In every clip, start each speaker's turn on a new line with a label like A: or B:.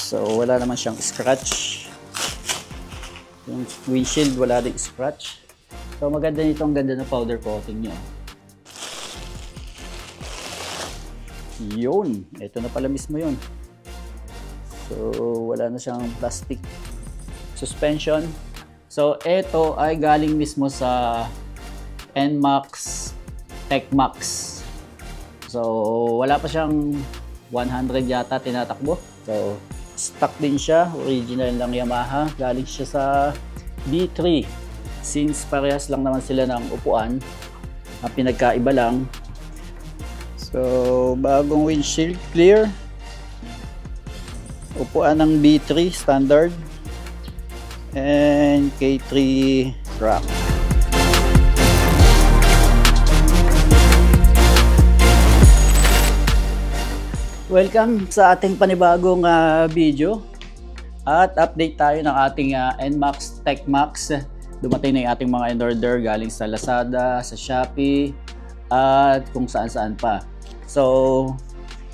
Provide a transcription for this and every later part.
A: So wala naman siyang scratch. Yung windshield wala ding scratch. So maganda nito, ang ganda ng powder coating niya. Yun, ito na pala mismo yun. So wala na siyang plastic suspension. So ito ay galing mismo sa NMAX TechMax. So wala pa siyang 100 yata tinatakbo. So stock din siya, original lang Yamaha. Galing siya sa B3. Since parehas lang naman sila ng upuan, ang pinagkaiba lang. So bagong windshield, clear. Upuan ng B3 standard and K3 rack. Welcome sa ating panibagong video at update tayo ng ating NMAX TechMax. Dumating na yung ating mga in-order galing sa Lazada, sa Shopee at kung saan-saan pa. So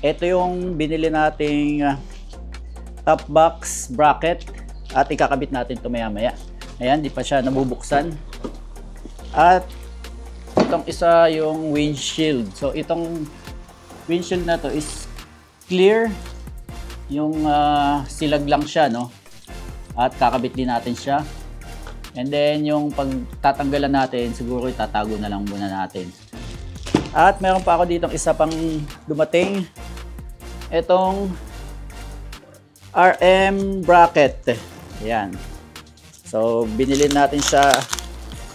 A: ito yung binili nating top box bracket at ikakabit natin ito maya-maya. Ayan, di pa siya nabubuksan. At itong isa yung windshield. So itong windshield na to is clear, yung silag lang siya, no? At kakabit din natin siya. And then yung pagtatanggalan natin, siguro itatago na lang muna natin. At meron pa ako ditong isa pang dumating, itong RM bracket. Ayan. So binili natin siya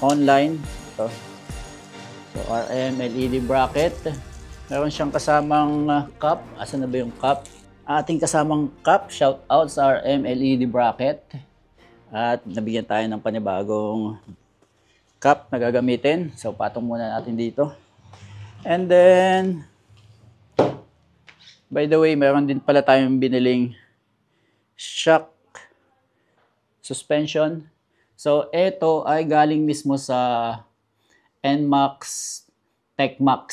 A: online. Ito. So RM LED bracket. Meron siyang kasamang cup. Asan na ba yung cup? Ating kasamang cup. Shout out sa RM LED bracket. At nabigyan tayo ng panibagong cup na gagamitin. So patong muna natin dito. And then, by the way, meron din pala tayong biniling shock suspension. So ito ay galing mismo sa NMAX TechMax.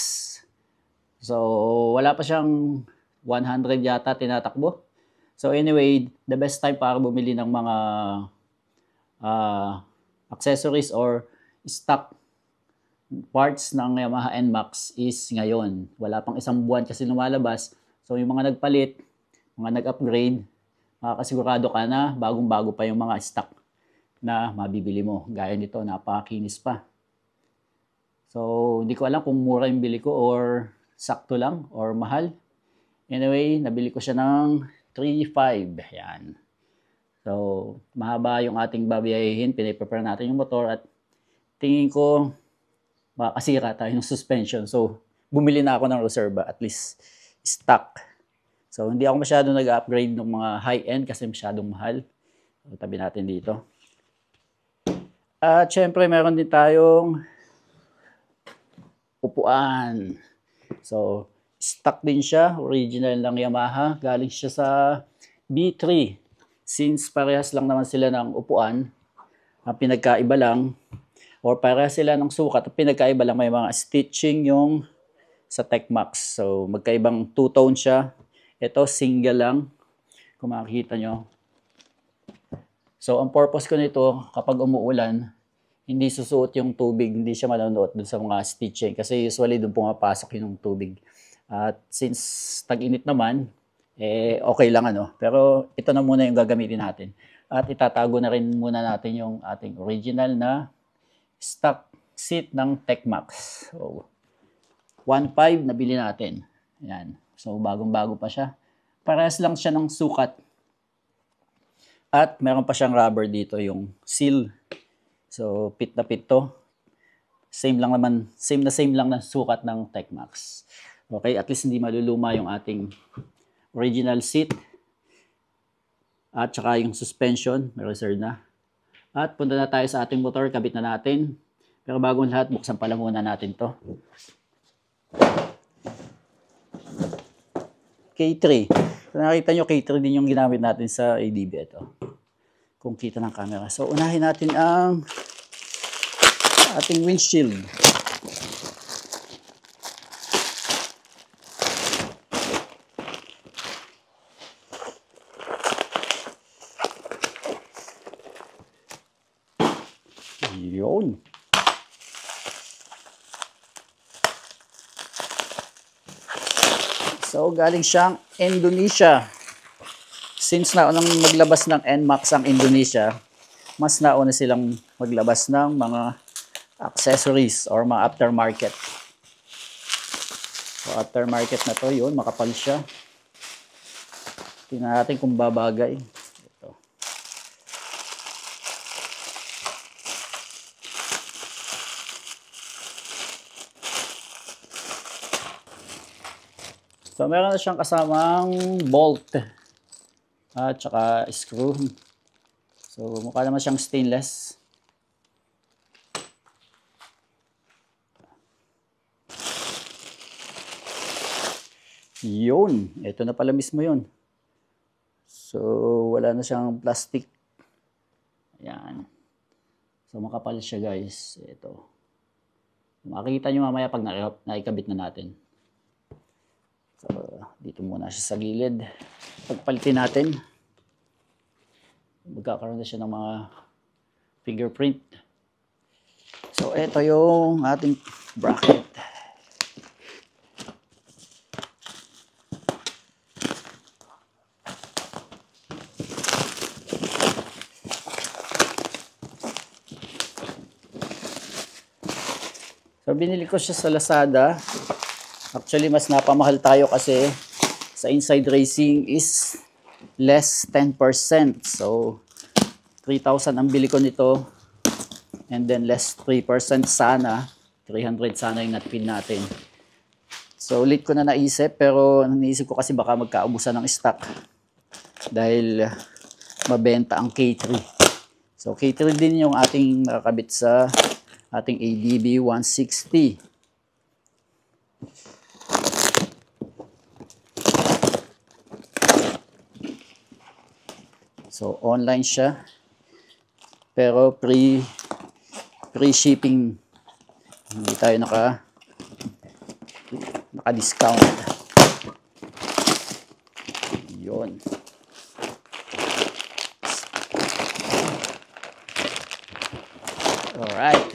A: So, wala pa siyang 100 yata tinatakbo. So, anyway, the best time para bumili ng mga accessories or stock parts ng Yamaha NMAX is ngayon. Wala pang isang buwan kasi lumalabas. So, yung mga nagpalit, mga nag-upgrade, makakasigurado ka na bagong-bago pa yung mga stock na mabibili mo. Gaya nito, napakakinis pa. So, hindi ko alam kung mura yung bili ko or sakto lang or mahal. Anyway, nabili ko siya ng 3.5. Yan. So, mahaba yung ating babiyahin. Piniprepare natin yung motor at tingin ko makakasira tayo ng suspension. So, bumili na ako ng reserva, at least stock. So, hindi ako masyado nag-upgrade ng mga high-end kasi masyadong mahal. So, tabi natin dito. At syempre, meron din tayong upuan. So, stock din siya. Original lang Yamaha. Galing siya sa B3. Since parehas lang naman sila ng upuan, ang pinagkaiba lang, or parehas sila ng sukat, ang pinagkaiba lang may mga stitching yung sa TechMax. So, magkaibang two-tone siya. Ito, single lang. Kung makikita nyo. So, ang purpose ko nito, kapag umuulan, hindi susuot yung tubig, hindi siya manonood dun sa mga stitching kasi usually dun pumapasok yung tubig. At since tag-init naman, okay lang ano. Pero ito na muna yung gagamitin natin. At itatago na rin muna natin yung ating original na stock seat ng TechMax. So, 1.5 nabili natin. Ayan. So, bagong-bago pa siya. Parehas lang siya ng sukat. At meron pa siyang rubber dito, yung seal. So, pit na pit to. Same lang naman, same lang ng sukat ng TechMax. Okay, at least hindi maluluma yung ating original seat. At saka yung suspension, may reserve na. At punta na tayo sa ating motor, kabit na natin. Pero bago lahat, buksan pala muna natin to. K3. So, nakita nyo, K3 din yung ginamit natin sa ADB ito. Kung kita ng camera. So, unahin natin ang ating windshield. Yun. So, galing siyang Indonesia. Since naunang maglabas ng NMAX ang Indonesia, mas nauna silang maglabas ng mga accessories or mga aftermarket. So, aftermarket na to, yun, makapal siya. Tingnan natin kung babagay. Ito. So, meron na siyang kasamang bolt at saka screw. So, mukha naman siyang stainless. Yun. Ito na pala mismo yun. So, wala na siyang plastic. Ayan. So, makapal siya, guys. Ito. Makikita nyo mamaya pag naikabit na natin. So, dito muna siya sa gilid. Pagpalitin natin, magkakaroon na siya ng mga fingerprint. So, ito yung ating bracket. So, binili ko siya sa Lazada. Actually, mas napamahal tayo kasi sa Inside Racing is less 10%. So, 3,000 ang bili ko nito. And then less 3% sana. 300 sana yung natpin natin. So, ulit ko na naisip. Pero naisip ko kasi baka magkaubusan ng stock. Dahil mabenta ang K3. So, K3 din yung ating nakakabit sa ating ADB 160. So, online siya. Pero pre-shipping. Hindi tayo naka-discount. Yun. Alright.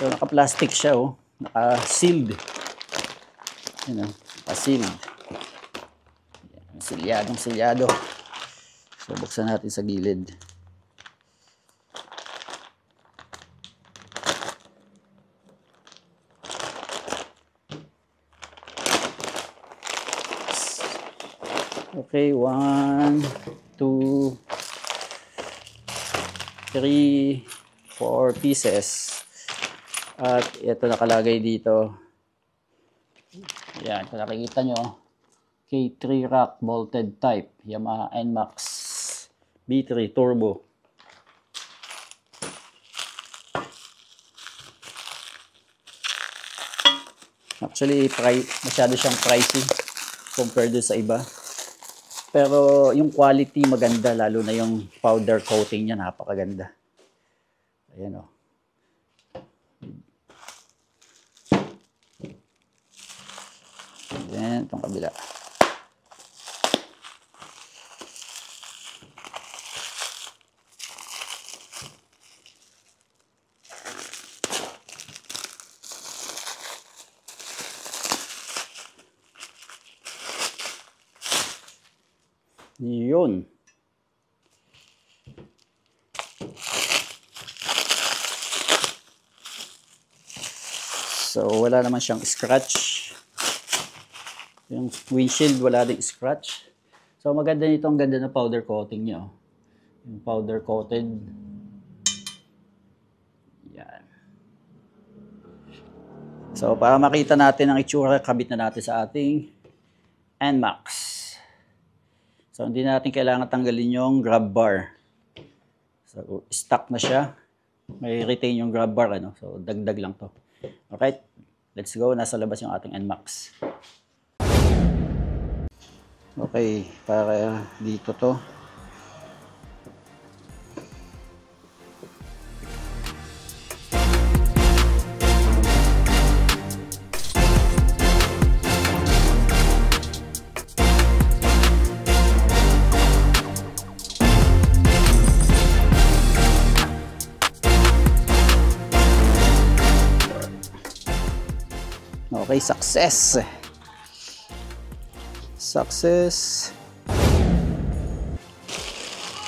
A: So, naka-plastic siya, oh. Naka-sealed. Yun, oh. Naka-sealed. Silyadong-silyado. So, buksan natin sa gilid. Okay, 1, 2, 3, 4 pieces. At ito nakalagay dito. Yan, kung nakikita nyo, K3 rack bolted type, Yamaha NMAX B3 turbo. Actually, masyado siyang pricey compared sa iba. Pero yung quality maganda, lalo na yung powder coating niya, napakaganda. Ayan, o. Then, itong kabila. Yun. So, wala naman siyang scratch. Yung windshield, wala ding scratch. So, maganda nito, ang ganda na powder coating niya. Yung powder coated. Yan. So, para makita natin ang itsura, kabit na natin sa ating NMAX. So, hindi natin kailangan tanggalin yung grab bar. So, stock na siya. May retain yung grab bar, ano? So, dagdag lang to. Okay, let's go. Nasa labas yung ating NMAX. Okay, para dito to. Okay, success. Success.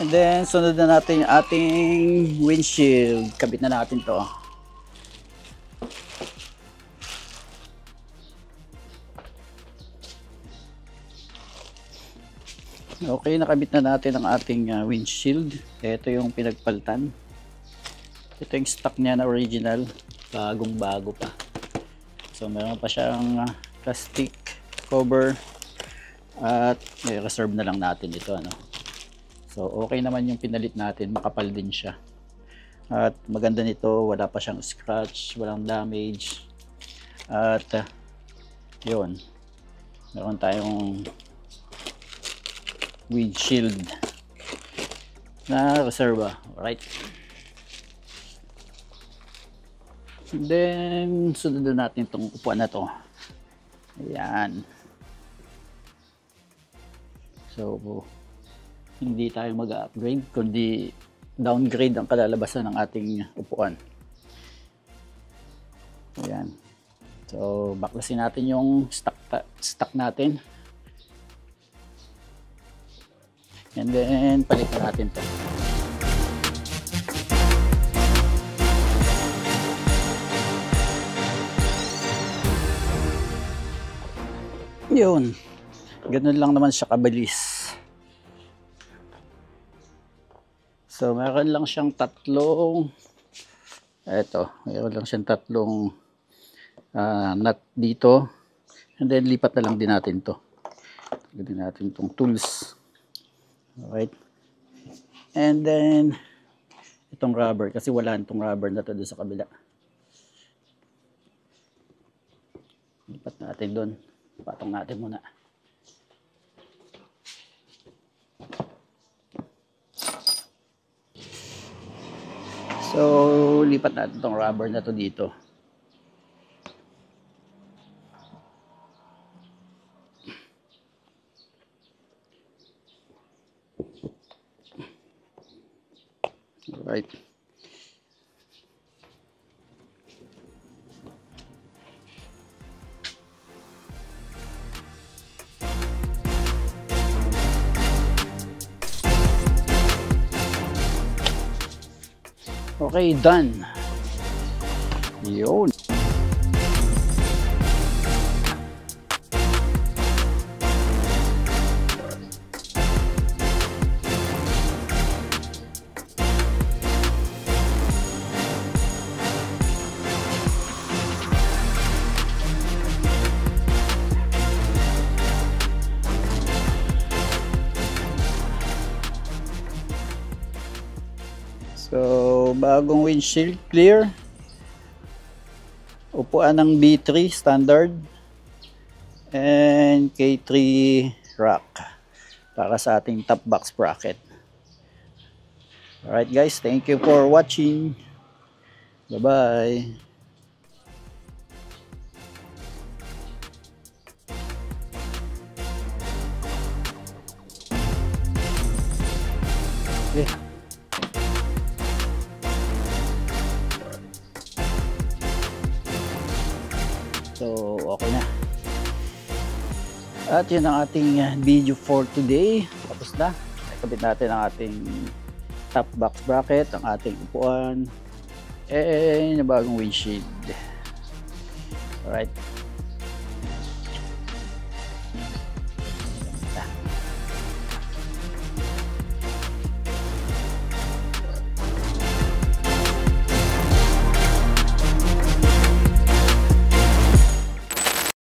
A: And then, sunod na natin yung ating windshield. Kabit na natin to. Okay, nakabit na natin ang ating windshield. Ito yung pinagpalitan. Ito yung stock niya na original. Bagong bago pa. So, meron pa siyang plastic cover. At reserve na lang natin ito. Ano? So, okay naman yung pinalit natin. Makapal din siya. At maganda nito. Wala pa siyang scratch. Walang damage. At yun. Meron tayong windshield na reserva. Alright. Then, sunod na natin itong upuan na to. Ayan. So, hindi tayo mag-upgrade, kundi downgrade ang kalalabasan ng ating upuan. Ayan. So, baklasin natin yung stock natin. And then, palitan natin ito. Yun. Ganun lang naman siya kabilis. So, meron lang siyang tatlong nut dito. And then, lipat na lang din natin to. Gawin natin itong tools. Alright. And then, itong rubber. Kasi wala itong rubber na to doon sa kabila. Lipat natin doon. Patong natin muna. So, lipat natin itong rubber na to dito. Alright. Okay, done. Yun. So, bagong windshield clear. Upuan ng B3 standard. And K3 rack para sa ating top box bracket. Alright guys, thank you for watching. Bye-bye. Okay. So, okay na. At yun ang ating video for today. Tapos na. Nakabit natin ang ating top box bracket, ang ating upuan, and bagong windshield. Alright.